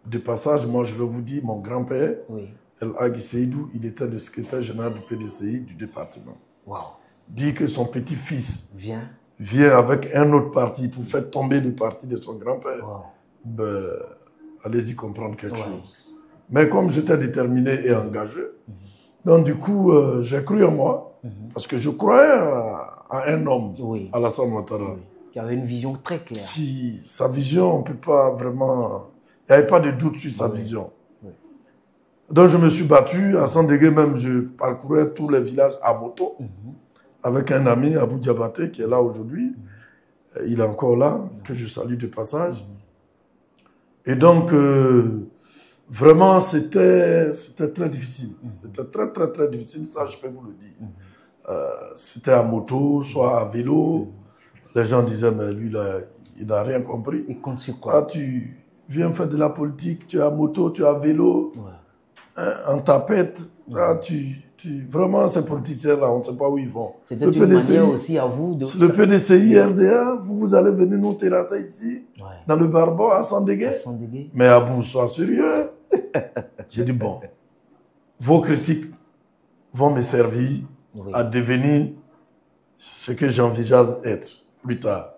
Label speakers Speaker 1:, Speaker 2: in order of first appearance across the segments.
Speaker 1: De passage, moi, je vais vous dire, mon grand-père,
Speaker 2: Oui.
Speaker 1: El Agui Seydou, il était le secrétaire général du PDCI du département.
Speaker 2: Wow.
Speaker 1: Dit que son petit-fils
Speaker 2: Viens.
Speaker 1: vient avec un autre parti pour faire tomber le parti de son grand-père.
Speaker 2: Wow.
Speaker 1: Ben, allez-y comprendre quelque
Speaker 2: Ouais.
Speaker 1: chose. Mais comme j'étais déterminé et engagé, donc du coup, j'ai cru en moi, parce que je croyais à un homme,
Speaker 2: Oui.
Speaker 1: Alassane Ouattara,
Speaker 2: Oui. Qui avait une vision très claire.
Speaker 1: qui, sa vision, on ne peut pas vraiment... Il n'y avait pas de doute sur sa vision.
Speaker 2: Oui.
Speaker 1: Donc je me suis battu, à Sandégué même, je parcourais tous les villages à moto, avec un ami, Abou Diabaté, qui est là aujourd'hui. Il est encore là, que je salue de passage. Et donc, vraiment, c'était très difficile. C'était très, très, très difficile, ça, je peux vous le dire. C'était à moto, soit à vélo. Les gens disaient, mais lui, là, il n'a rien compris.
Speaker 2: Il compte sur quoi?
Speaker 1: Ah, tu viens faire de la politique, tu es à moto, tu es à vélo,
Speaker 2: Ouais.
Speaker 1: hein, en tapette. Ah, vraiment, ces politiciens-là, on ne sait pas où ils vont.
Speaker 2: C'était une manière aussi à vous de...
Speaker 1: Le PDCI, RDA, vous allez venir nous terrasser ici, dans le Barbo, à Sandégué. Mais Abou, sois sérieux. J'ai dit, bon, vos critiques vont me servir à devenir ce que j'envisage être plus tard.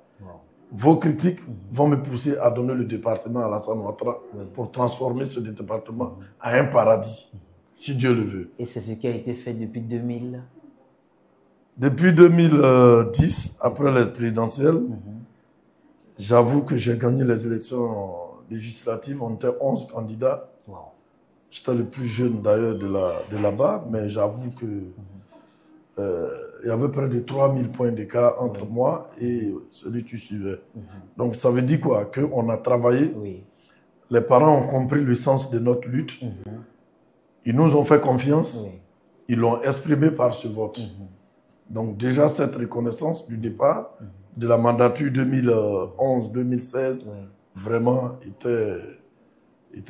Speaker 1: Vos critiques vont me pousser à donner le département à Alassane Ouattara pour transformer ce département en un paradis, si Dieu le veut.
Speaker 2: Et c'est ce qui a été fait depuis 2000?
Speaker 1: Depuis 2010, après les présidentielles, j'avoue que j'ai gagné les élections législatives. On était 11 candidats.
Speaker 2: Wow.
Speaker 1: J'étais le plus jeune d'ailleurs de là-bas, mais j'avoue que il y avait près de 3000 points d'écart entre moi et celui qui suivait. Donc ça veut dire quoi? Qu'on a travaillé, les parents ont compris le sens de notre lutte, ils nous ont fait confiance, ils l'ont exprimé par ce vote. Donc déjà cette reconnaissance du départ, de la mandature 2011-2016, vraiment était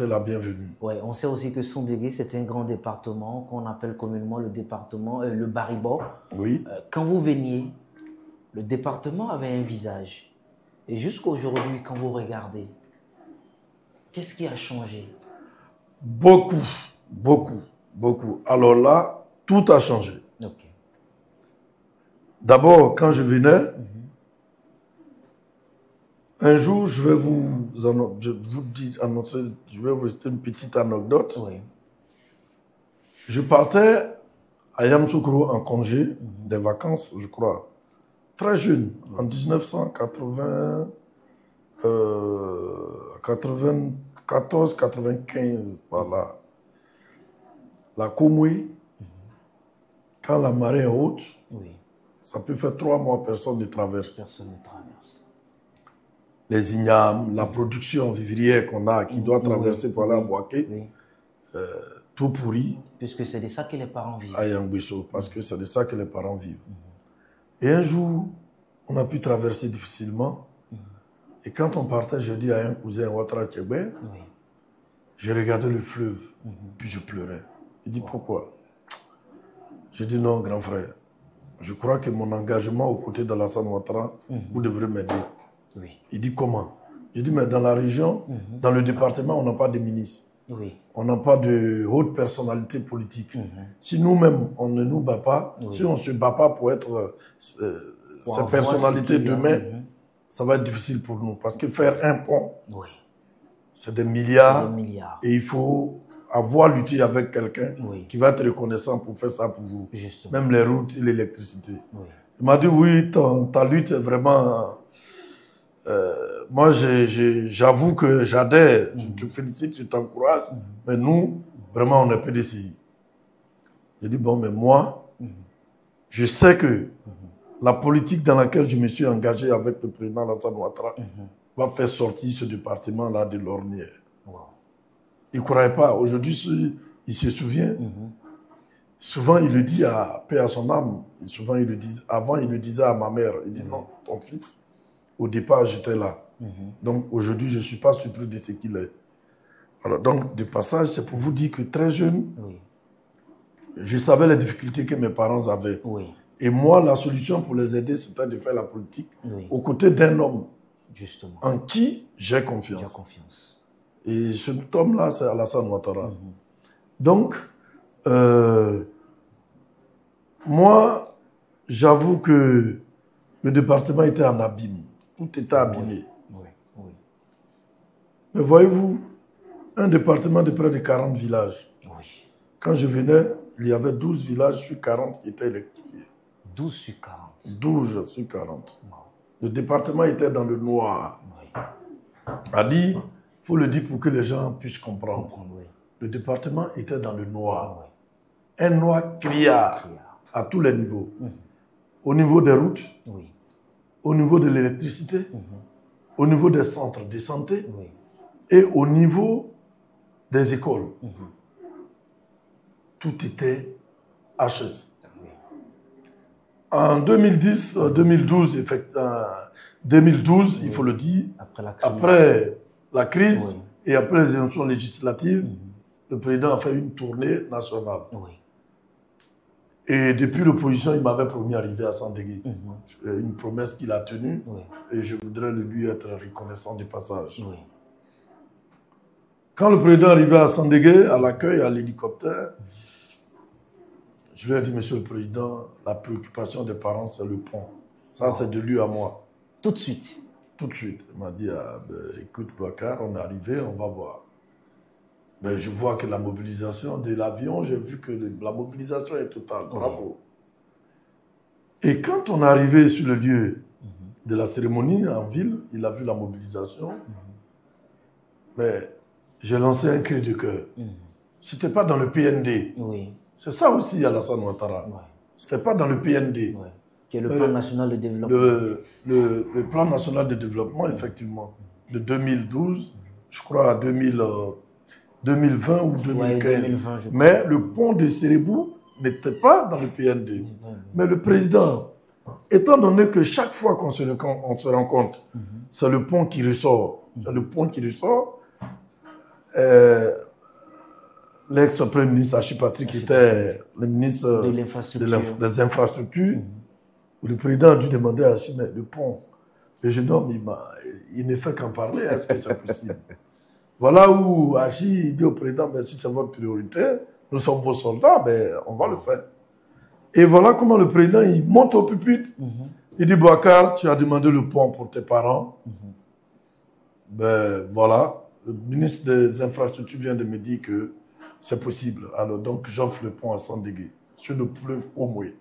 Speaker 1: la bienvenue.
Speaker 2: Ouais, on sait aussi que Sandégué, c'est un grand département qu'on appelle communément le département, le Baribo.
Speaker 1: Oui.
Speaker 2: Quand vous veniez, le département avait un visage. Et jusqu'à aujourd'hui, quand vous regardez, qu'est-ce qui a changé?
Speaker 1: Beaucoup, beaucoup, beaucoup. Alors là, tout a changé.
Speaker 2: Okay.
Speaker 1: D'abord, quand je venais, un jour, je vais vous annoncer, je vais vous citer une petite anecdote.
Speaker 2: Oui.
Speaker 1: Je partais à Yamoussoukro en congé, des vacances, je crois, très jeune, en 1994-95, par là. La Komoué, quand la marée est haute, ça peut faire 3 mois, personne ne traverse.
Speaker 2: Personne ne traverse.
Speaker 1: Les ignames, la production vivrière qu'on a, qui doit traverser par là à Boaké, tout pourri.
Speaker 2: Puisque c'est de ça que les parents vivent.
Speaker 1: À Yangouisso, parce que c'est de ça que les parents vivent. Et un jour, on a pu traverser difficilement. Et quand on partait, je dis à un cousin, Ouattara Tchébé, j'ai regardé le fleuve, puis je pleurais. Il dit, pourquoi? Je dis, non, grand frère, je crois que mon engagement aux côtés d'Alassane Ouattara, vous devrez m'aider. Il dit, comment? Je dis, mais dans la région, dans le département, on n'a pas de ministre. On n'a pas de haute personnalité politique. Si nous-mêmes, on ne nous bat pas, si on ne se bat pas pour être ces personnalités demain, ça va être difficile pour nous. Parce que faire un pont, c'est des milliards. Et il faut avoir lutté avec quelqu'un qui va être reconnaissant pour faire ça pour vous. Justement. Même les routes et l'électricité. Il m'a dit, oui, ta lutte est vraiment... moi, j'avoue que j'adhère, je te félicite, je t'encourage, mais nous, vraiment, on est PDCI. J'ai dit, bon, mais moi, je sais que la politique dans laquelle je me suis engagé avec le président Alassane Ouattara va faire sortir ce département-là de l'ornière. Il ne croyait pas. Aujourd'hui, il se souvient. Souvent, il le dit à paix à son âme. Souvent, il le dit, avant, il le disait à ma mère. Il dit, non, ton fils, au départ, j'étais là. Donc, aujourd'hui, je ne suis pas surpris de ce qu'il est. Alors, donc, de passage, c'est pour vous dire que très jeune, je savais les difficultés que mes parents avaient. Et moi, la solution pour les aider, c'était de faire la politique aux côtés d'un homme en qui j'ai confiance. Et cet homme-là, c'est Alassane Ouattara. Donc, moi, j'avoue que le département était en abîme. Tout était abîmé.
Speaker 2: Oui.
Speaker 1: Mais voyez-vous, un département de près de 40 villages.
Speaker 2: Oui.
Speaker 1: Quand je venais, il y avait 12 villages sur 40 qui étaient électrifiés.
Speaker 2: 12 sur 40.
Speaker 1: 12 sur 40.
Speaker 2: Wow.
Speaker 1: Le département était dans le noir.
Speaker 2: Oui.
Speaker 1: A dit, il faut le dire pour que les gens puissent comprendre.
Speaker 2: Oui.
Speaker 1: Le département était dans le noir.
Speaker 2: Oui.
Speaker 1: Un noir criard à tous les niveaux. Au niveau des routes,
Speaker 2: oui.
Speaker 1: Au niveau de l'électricité, au niveau des centres de santé
Speaker 2: Oui.
Speaker 1: et au niveau des écoles. Tout était HS. En 2010, 2012, 2012, il faut le dire, après la crise et après les élections législatives, le président a fait une tournée nationale.
Speaker 2: Oui.
Speaker 1: Et depuis l'opposition, il m'avait promis d'arriver à Sandégué. Une promesse qu'il a tenue.
Speaker 2: Oui.
Speaker 1: Et je voudrais lui être reconnaissant du passage.
Speaker 2: Oui.
Speaker 1: Quand le président arrivait à Sandégué, à l'accueil, à l'hélicoptère, je lui ai dit, Monsieur le Président, la préoccupation des parents, c'est le pont. Ça, c'est de lui à moi.
Speaker 2: Tout de suite?
Speaker 1: Tout de suite. Il m'a dit, écoute, Boubacar, on est arrivé, on va voir. Mais je vois que la mobilisation de l'avion, j'ai vu que la mobilisation est totale. Bravo. Et quand on est arrivé sur le lieu de la cérémonie en ville, il a vu la mobilisation. Mais j'ai lancé un cri de cœur. Ce n'était pas dans le PND.
Speaker 2: Oui.
Speaker 1: C'est ça aussi, Alassane Ouattara. Ce n'était pas dans le PND.
Speaker 2: Qui est le plan national de développement.
Speaker 1: Le plan national de développement, effectivement, de 2012, je crois à 2020 ou 2015. 2020, mais le pont de Sérébou n'était pas dans le PND. Mais le président, étant donné que chaque fois qu'on se rencontre, c'est le pont qui ressort. C'est le pont qui ressort. L'ex-premier ministre Hachi Patrick était le ministre des infrastructures. Le président a dû demander à Hachi, mais le pont, le jeune homme, il ne fait qu'en parler. Est-ce que c'est possible? Voilà où Hachi dit au président, mais si c'est votre priorité, nous sommes vos soldats, ben, on va le faire. Et voilà comment le président, il monte au pupitre. Il dit, Boubacar, tu as demandé le pont pour tes parents. Ben voilà, le ministre des infrastructures vient de me dire que c'est possible. Alors donc j'offre le pont à Sandégué, sur le fleuve Komoué.